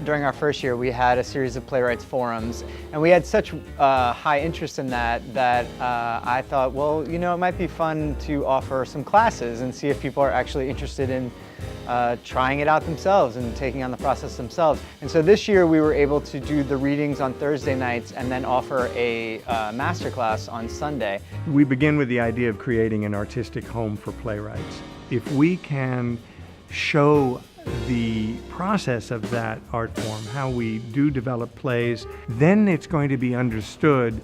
during our first year, we had a series of playwrights forums, and we had such high interest in that I thought, well, you know, it might be fun to offer some classes and see if people are actually interested in trying it out themselves and taking on the process themselves. And so this year we were able to do the readings on Thursday nights and then offer a masterclass on Sunday. We begin with the idea of creating an artistic home for playwrights. If we can show the process of that art form, how we do develop plays, then it's going to be understood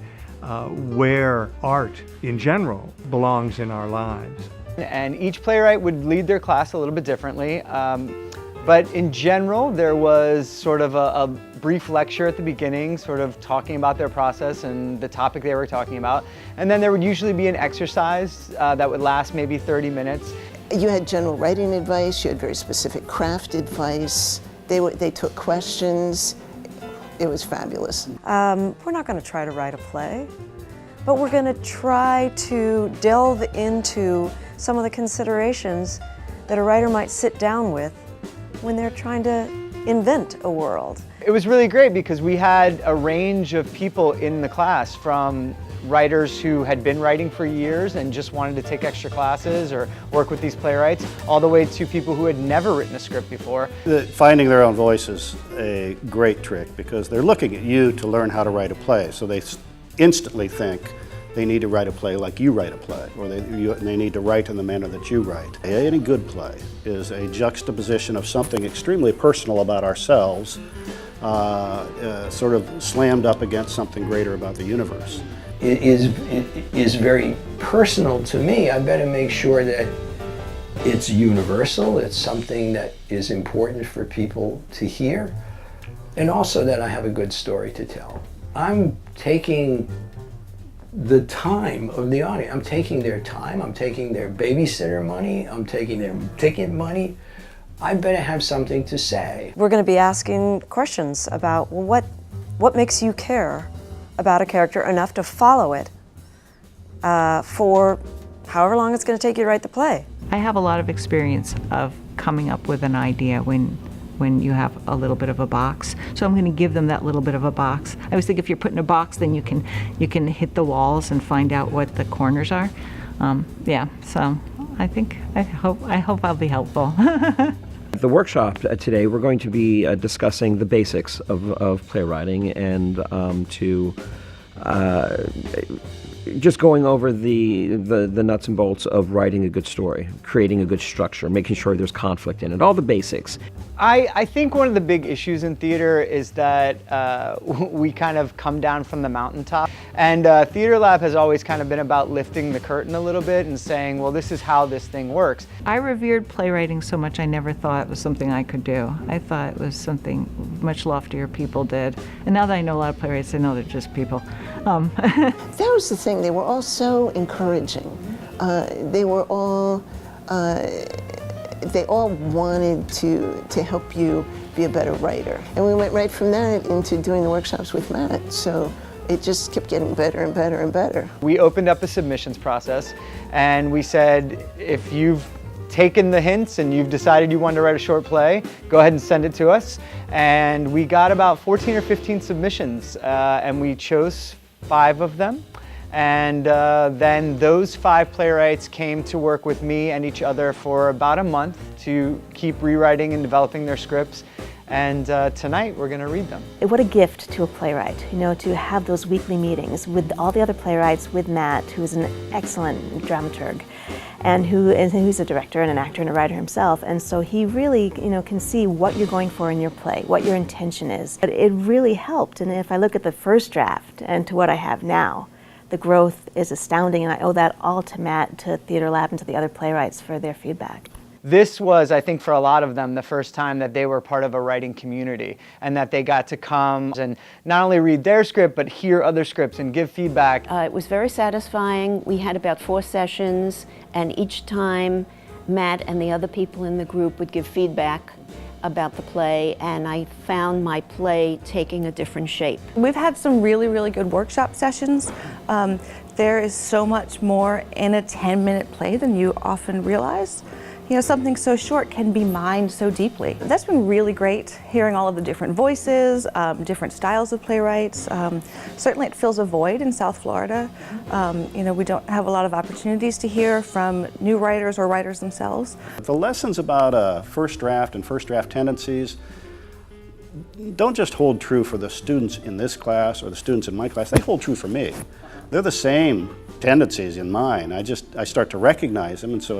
where art in general belongs in our lives. And each playwright would lead their class a little bit differently, but in general there was sort of a brief lecture at the beginning, sort of talking about their process and the topic they were talking about, and then there would usually be an exercise that would last maybe 30 minutes. You had general writing advice, you had very specific craft advice, they took questions. It was fabulous. We're not going to try to write a play, but we're going to try to delve into some of the considerations that a writer might sit down with when they're trying to invent a world. It was really great because we had a range of people in the class, from writers who had been writing for years and just wanted to take extra classes or work with these playwrights, all the way to people who had never written a script before. Finding their own voice is a great trick because they're looking at you to learn how to write a play, so they instantly think they need to write a play like you write a play, or they need to write in the manner that you write. Any good play is a juxtaposition of something extremely personal about ourselves, sort of slammed up against something greater about the universe. It is very personal to me. I better make sure that it's universal, it's something that is important for people to hear, and also that I have a good story to tell. I'm taking the time of the audience. I'm taking their time, I'm taking their babysitter money, I'm taking their ticket money. I better have something to say. We're going to be asking questions about, well, what makes you care about a character enough to follow it for however long it's going to take you to write the play. I have a lot of experience of coming up with an idea when you have a little bit of a box. So I'm going to give them that little bit of a box. I always think if you're put in a box, then you can hit the walls and find out what the corners are. Yeah, so I hope I'll be helpful. The workshop today, we're going to be discussing the basics of playwriting and just going over the nuts and bolts of writing a good story, creating a good structure, making sure there's conflict in it, all the basics. I think one of the big issues in theater is that we kind of come down from the mountaintop, and Theater Lab has always kind of been about lifting the curtain a little bit and saying, well, this is how this thing works. I revered playwriting so much I never thought it was something I could do. I thought it was something much loftier people did. And now that I know a lot of playwrights, I know they're just people. That was the thing, they were all so encouraging. They all wanted to help you be a better writer. And we went right from that into doing the workshops with Matt, so it just kept getting better and better and better. We opened up a submissions process and we said, if you've taken the hints and you've decided you want to write a short play, go ahead and send it to us. And we got about 14 or 15 submissions and we chose 5 of them. And then those 5 playwrights came to work with me and each other for about a month to keep rewriting and developing their scripts. And tonight we're going to read them. What a gift to a playwright, you know, to have those weekly meetings with all the other playwrights, with Matt, who's an excellent dramaturg, and who's a director and an actor and a writer himself. And so he really, you know, can see what you're going for in your play, what your intention is. But it really helped. And if I look at the first draft and to what I have now, the growth is astounding, and I owe that all to Matt, to Theater Lab, and to the other playwrights for their feedback. This was, I think, for a lot of them, the first time that they were part of a writing community and that they got to come and not only read their script, but hear other scripts and give feedback. It was very satisfying. We had about 4 sessions, and each time Matt and the other people in the group would give feedback about the play, and I found my play taking a different shape. We've had some really, really good workshop sessions. There is so much more in a 10-minute play than you often realize. you know, something so short can be mined so deeply. That's been really great, hearing all of the different voices, different styles of playwrights. Certainly it fills a void in South Florida. You know, we don't have a lot of opportunities to hear from new writers or writers themselves. The lessons about first draft and first draft tendencies don't just hold true for the students in this class or the students in my class, they hold true for me. They're the same tendencies in mine. I start to recognize them, and so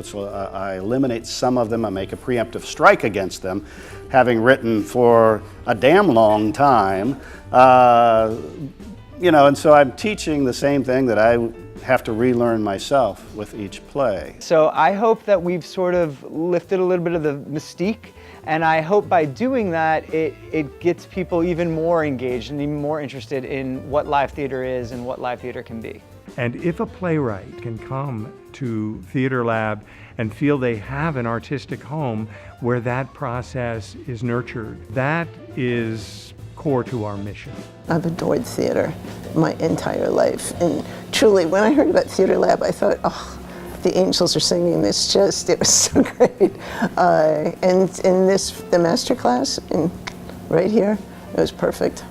I eliminate some of them. I make a preemptive strike against them, having written for a damn long time. You know, and so I'm teaching the same thing that I have to relearn myself with each play. So I hope that we've sort of lifted a little bit of the mystique, and I hope by doing that it gets people even more engaged and even more interested in what live theater is and what live theater can be. And if a playwright can come to Theater Lab and feel they have an artistic home where that process is nurtured, that is core to our mission. I've adored theater my entire life, and truly, when I heard about Theater Lab, I thought, oh, the angels are singing this. It was so great. And in the master class, right here, it was perfect.